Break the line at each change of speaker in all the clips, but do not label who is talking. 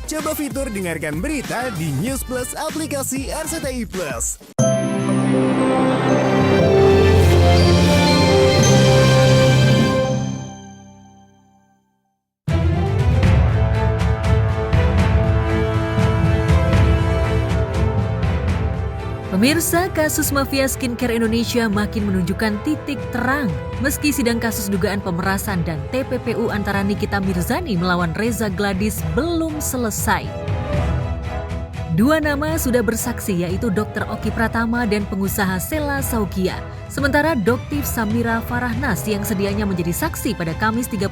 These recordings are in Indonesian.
Coba fitur dengarkan berita di News Plus aplikasi RCTI Plus.
Pemirsa, kasus mafia skincare Indonesia makin menunjukkan titik terang. Meski sidang kasus dugaan pemerasan dan TPPU antara Nikita Mirzani melawan Reza Gladys belum selesai. Dua nama sudah bersaksi, yaitu Dr. Oki Pratama dan pengusaha Sela Saukia. Sementara Doktiv Samira Farahnas yang sedianya menjadi saksi pada Kamis 31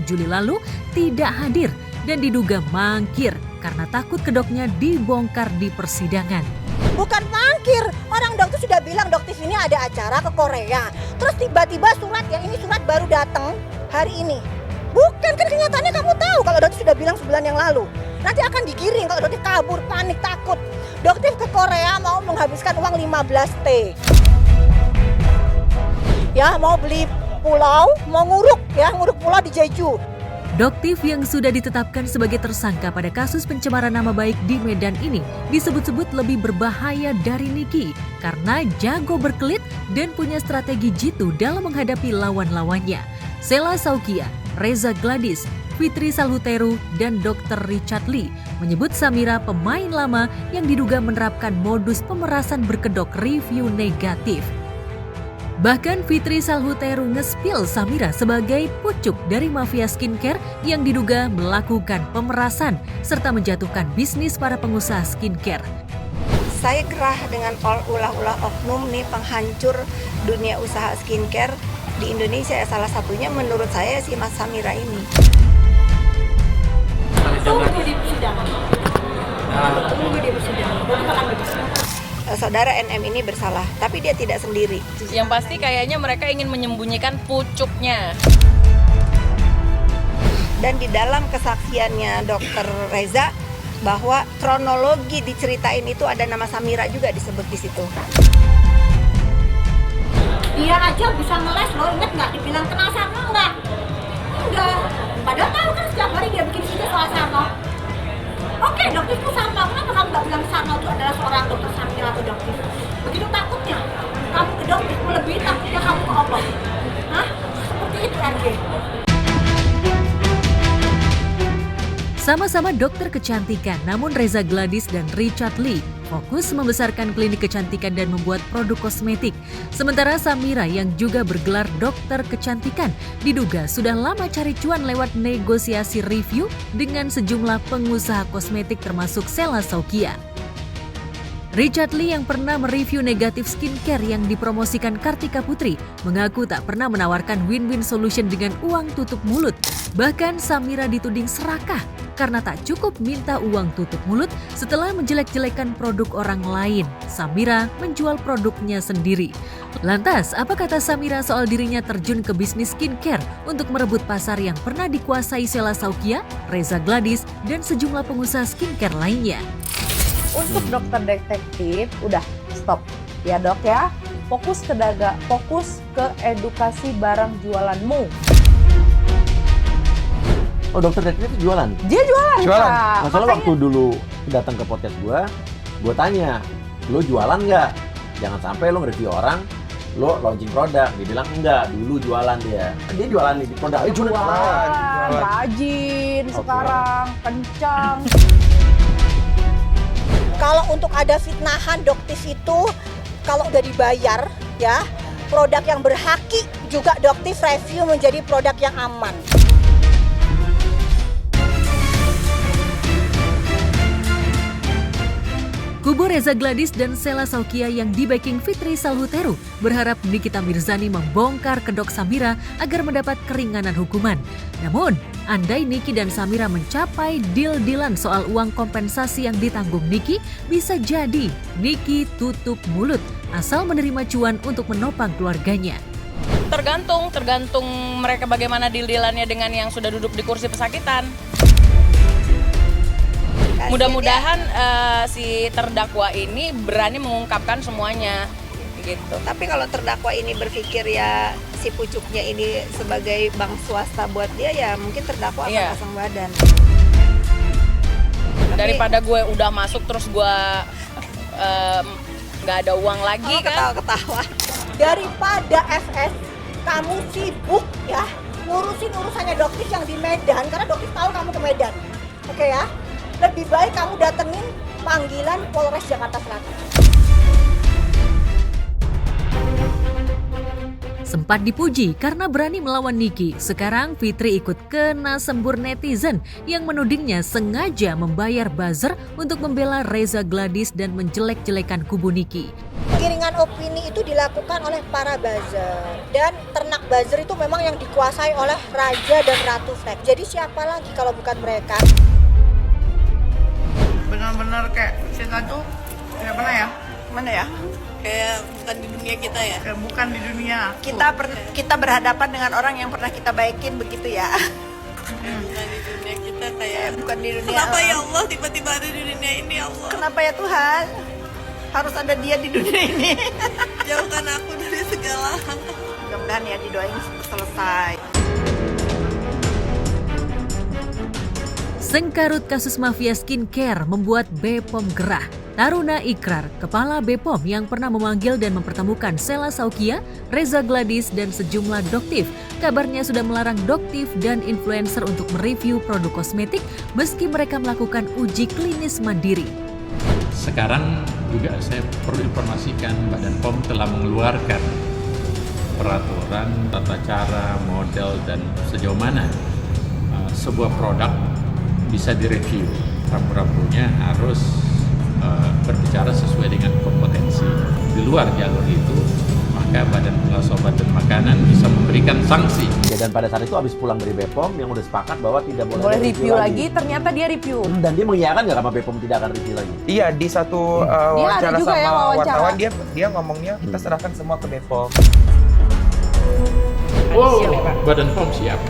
Juli lalu tidak hadir dan diduga mangkir karena takut kedoknya dibongkar di persidangan.
Bukan mangkir, orang dokter sudah bilang Doktiv ini ada acara ke Korea. Terus tiba-tiba surat, ya ini surat baru datang hari ini. Bukan, kan kenyataannya kamu tahu kalau Doktiv sudah bilang sebulan yang lalu. Nanti akan digiring kalau Doktiv kabur, panik, takut. Doktiv ke Korea mau menghabiskan uang 15 T. Ya, mau beli pulau, mau nguruk pulau di Jeju.
Doktiv yang sudah ditetapkan sebagai tersangka pada kasus pencemaran nama baik di Medan ini disebut-sebut lebih berbahaya dari Niki karena jago berkelit dan punya strategi jitu dalam menghadapi lawan-lawannya. Sela Saukia, Reza Gladys, Fitri Salhuteru, dan Dr. Richard Lee menyebut Samira pemain lama yang diduga menerapkan modus pemerasan berkedok review negatif. Bahkan Fitri Salhuteru ngespil Samira sebagai pucuk dari mafia skincare yang diduga melakukan pemerasan serta menjatuhkan bisnis para pengusaha skincare.
Saya gerah dengan ulah-ulah oknum nih penghancur dunia usaha skincare di Indonesia. Salah satunya menurut saya si Mas Samira ini. Tunggu di persidangan. Saudara NM ini bersalah, tapi dia tidak sendiri.
Yang pasti kayaknya mereka ingin menyembunyikan pucuknya.
Dan di dalam kesaksiannya Dr. Reza, bahwa kronologi diceritain itu ada nama Samira juga disebut di situ.
Dia aja bisa ngeles loh, inget nggak? Dibilang kenal Sarno nggak? Enggak. Padahal tahu kan setiap hari dia bikin cerita soal Sarno. Oke, dokter itu Sarno, kenapa kamu nggak bilang Sarno itu adalah seorang dokter Samira atau dokter? Begitu takutnya, kamu ke dokter, lebih takutnya kamu ke Allah. Hah? Seperti itu RG.
Sama-sama dokter kecantikan, namun Reza Gladys dan Richard Lee fokus membesarkan klinik kecantikan dan membuat produk kosmetik. Sementara Samira yang juga bergelar dokter kecantikan diduga sudah lama cari cuan lewat negosiasi review dengan sejumlah pengusaha kosmetik termasuk Sela Saukia. Richard Lee yang pernah mereview negatif skincare yang dipromosikan Kartika Putri mengaku tak pernah menawarkan win-win solution dengan uang tutup mulut. Bahkan Samira dituding serakah karena tak cukup minta uang tutup mulut setelah menjelek-jelekan produk orang lain. Samira menjual produknya sendiri. Lantas, apa kata Samira soal dirinya terjun ke bisnis skincare untuk merebut pasar yang pernah dikuasai Sela Saukia, Reza Gladys, dan sejumlah pengusaha skincare lainnya?
Untuk dokter detektif, udah stop ya dok ya. Fokus ke edukasi barang jualanmu.
Oh, dokter detektif jualan?
Dia jualan. Kak.
Masalah waktu dulu datang ke podcast gue tanya, lo jualan nggak? Jangan sampai lo nge-review orang, lo launching produk. Dia bilang enggak, dulu jualan dia. Dia jualan nih produk.
Jualan, rajin sekarang, kencang.
Kalau untuk ada fitnahan Doktiv itu, kalau udah dibayar ya, produk yang berhaki juga Doktiv review menjadi produk yang aman.
Kubu Reza Gladys dan Sela Saukia yang di-backing Fitri Salhuteru berharap Nikita Mirzani membongkar kedok Samira agar mendapat keringanan hukuman. Namun, andai Niki dan Samira mencapai deal-dealan soal uang kompensasi yang ditanggung Niki, bisa jadi Niki tutup mulut asal menerima cuan untuk menopang keluarganya.
Tergantung mereka bagaimana deal-dealannya dengan yang sudah duduk di kursi pesakitan. Mudah-mudahan si terdakwa ini berani mengungkapkan semuanya gitu.
Tapi kalau terdakwa ini berpikir ya si pucuknya ini sebagai bank swasta buat dia, ya mungkin terdakwa akan pasang badan.
Daripada gue udah masuk terus gue nggak ada uang lagi kan.
Ketawa-ketawa. Daripada FS kamu sibuk ya ngurusin urusannya dokter yang di Medan, karena dokter tahu kamu ke Medan. Oke ya? Lebih baik kamu datengin panggilan Polres Jakarta Selatan.
Sempat dipuji karena berani melawan Niki, sekarang Fitri ikut kena sembur netizen yang menudingnya sengaja membayar buzzer untuk membela Reza Gladys dan menjelek-jelekan kubu Niki.
Giringan opini itu dilakukan oleh para buzzer, dan ternak buzzer itu memang yang dikuasai oleh Raja dan Ratu Flag. Jadi siapa lagi kalau bukan mereka?
Benar-benar kayak cerita tuh kayak mana ya? Mana ya?
Kayak bukan di dunia kita ya.
Kayak bukan di dunia.
Kita berhadapan dengan orang yang pernah kita baikin begitu ya. Bukan di dunia kita kayak
Bukan di dunia.
kenapa ya Allah tiba-tiba ada di dunia ini ya Allah.
Kenapa ya Tuhan? Harus ada dia di dunia ini.
Jauhkan aku dari segala hal.
Mudah-mudahan ya didoain selesai.
Sengkarut kasus mafia skincare membuat BPOM gerah. Taruna Ikrar, kepala BPOM yang pernah memanggil dan mempertemukan Sela Saukia, Reza Gladys, dan sejumlah doktif, kabarnya sudah melarang doktif dan influencer untuk mereview produk kosmetik meski mereka melakukan uji klinis mandiri.
Sekarang juga saya perlu informasikan Badan POM telah mengeluarkan peraturan, tata cara, model, dan sejauh mana sebuah produk bisa direview. Rambu-rambunya harus berbicara sesuai dengan kompetensi. Di luar jalur itu, maka Badan Pengawas Obat dan Makanan bisa memberikan sanksi.
Ya, dan pada saat itu habis pulang dari BPOM yang udah sepakat bahwa tidak
Boleh review lagi, ternyata dia review.
Dan dia mengiyakan nggak sama BPOM tidak akan review lagi?
Iya, di satu wawancara
juga
sama
ya, wawancara.
wartawan dia ngomongnya kita serahkan semua ke BPOM.
Oh, Badan POM siap.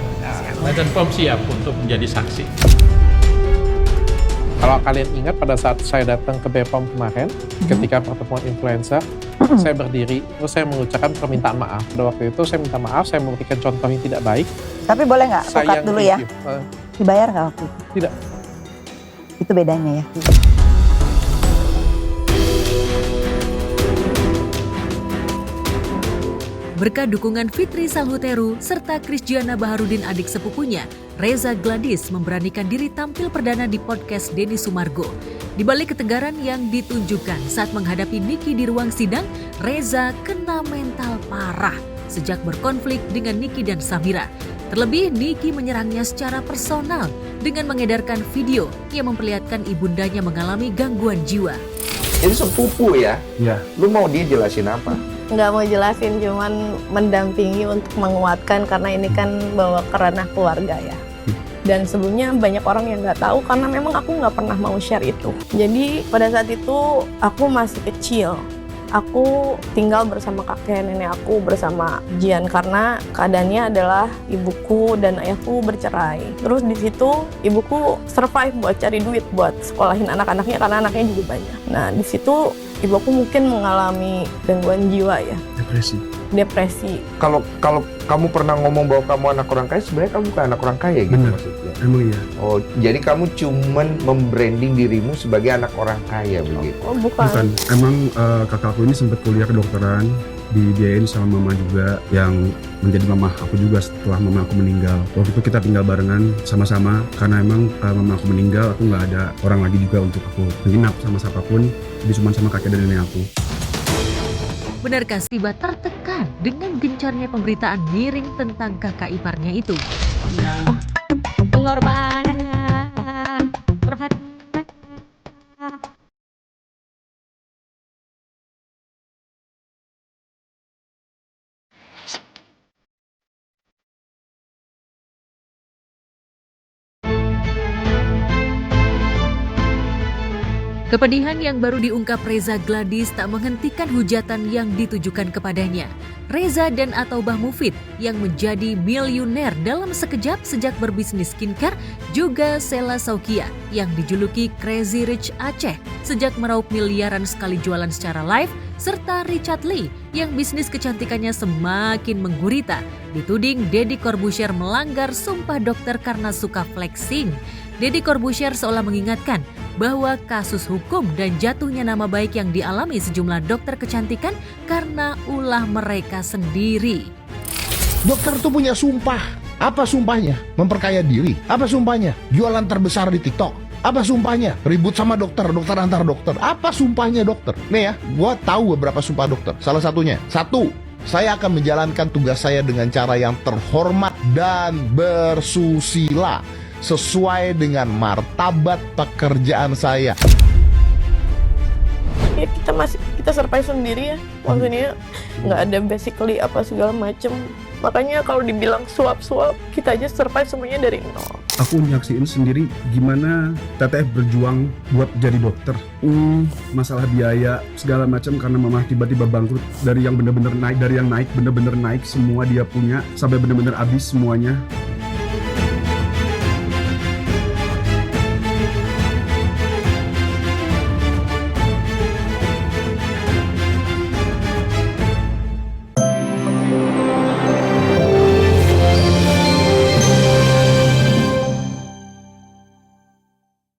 Badan POM siap untuk menjadi saksi.
Kalau kalian ingat pada saat saya datang ke BPOM kemarin, ketika pertemuan influencer, saya berdiri, terus saya mengucapkan permintaan maaf. Pada waktu itu saya minta maaf, saya memberikan contoh yang tidak baik.
Tapi boleh nggak
Saya
buka
yang
dulu ya?
review.
Dibayar nggak waktu itu?
Tidak.
Itu bedanya ya.
Berkat dukungan Fitri Salhuteru serta Krisdiana Baharudin adik sepupunya, Reza Gladys memberanikan diri tampil perdana di podcast Denny Sumargo. Di balik ketegaran yang ditunjukkan saat menghadapi Niki di ruang sidang, Reza kena mental parah sejak berkonflik dengan Niki dan Samira. Terlebih, Niki menyerangnya secara personal dengan mengedarkan video yang memperlihatkan ibundanya mengalami gangguan jiwa.
Itu sepupu ya?
Iya.
Lu mau dia jelasin apa?
Nggak mau jelasin, cuman mendampingi untuk menguatkan karena ini kan bawa ke ranah keluarga ya. Dan sebelumnya banyak orang yang nggak tahu karena memang aku nggak pernah mau share itu. Jadi pada saat itu aku masih kecil. Aku tinggal bersama kakek nenek aku bersama Jian karena keadaannya adalah ibuku dan ayahku bercerai. Terus di situ ibuku survive buat cari duit buat sekolahin anak-anaknya karena anaknya juga banyak. Nah di situ ibuku mungkin mengalami gangguan jiwa ya. Depresi.
Kalau kamu pernah ngomong bahwa kamu anak orang kaya, sebenarnya kamu bukan anak orang kaya gitu maksudnya.
Emang iya.
Oh, jadi kamu cuman membranding dirimu sebagai anak orang kaya begitu.
Oh bukan.
Emang kakakku ini sempat kuliah kedokteran, dibiayain sama mama juga yang menjadi mama aku juga setelah mama aku meninggal. Waktu itu kita tinggal barengan sama-sama karena emang mama aku meninggal, aku nggak ada orang lagi juga untuk aku menginap sama siapapun, jadi cuma sama kakek dan nenek aku.
Benarkah tiba tertekan dengan gencarnya pemberitaan miring tentang kakak iparnya itu?
Pengorbanan.
Kepedihan yang baru diungkap Reza Gladys tak menghentikan hujatan yang ditujukan kepadanya. Reza dan Ataubah Mufid yang menjadi miliuner dalam sekejap sejak berbisnis skincare, juga Sela Saukia yang dijuluki Crazy Rich Aceh sejak meraup miliaran sekali jualan secara live, serta Richard Lee yang bisnis kecantikannya semakin menggurita, dituding Deddy Corbuzier melanggar sumpah dokter karena suka flexing. Deddy Corbuzier seolah mengingatkan bahwa kasus hukum dan jatuhnya nama baik yang dialami sejumlah dokter kecantikan karena ulah mereka sendiri.
Dokter tuh punya sumpah. Apa sumpahnya? Memperkaya diri. Apa sumpahnya? Jualan terbesar di TikTok. Apa sumpahnya? Ribut sama dokter antar dokter. Apa sumpahnya dokter? Nih ya, gua tahu beberapa sumpah dokter. Salah satunya, 1. Saya akan menjalankan tugas saya dengan cara yang terhormat dan bersusila sesuai dengan martabat pekerjaan saya.
Ya kita survive sendiri ya, maksudnya nggak ada basically apa segala macem. Makanya kalau dibilang suap-suap, kita aja survive semuanya dari nol.
Aku nyaksiin sendiri gimana teteh berjuang buat jadi dokter. Masalah biaya segala macam karena mama tiba-tiba bangkrut, dari yang bener-bener naik, bener-bener naik semua dia punya sampai bener-bener habis semuanya.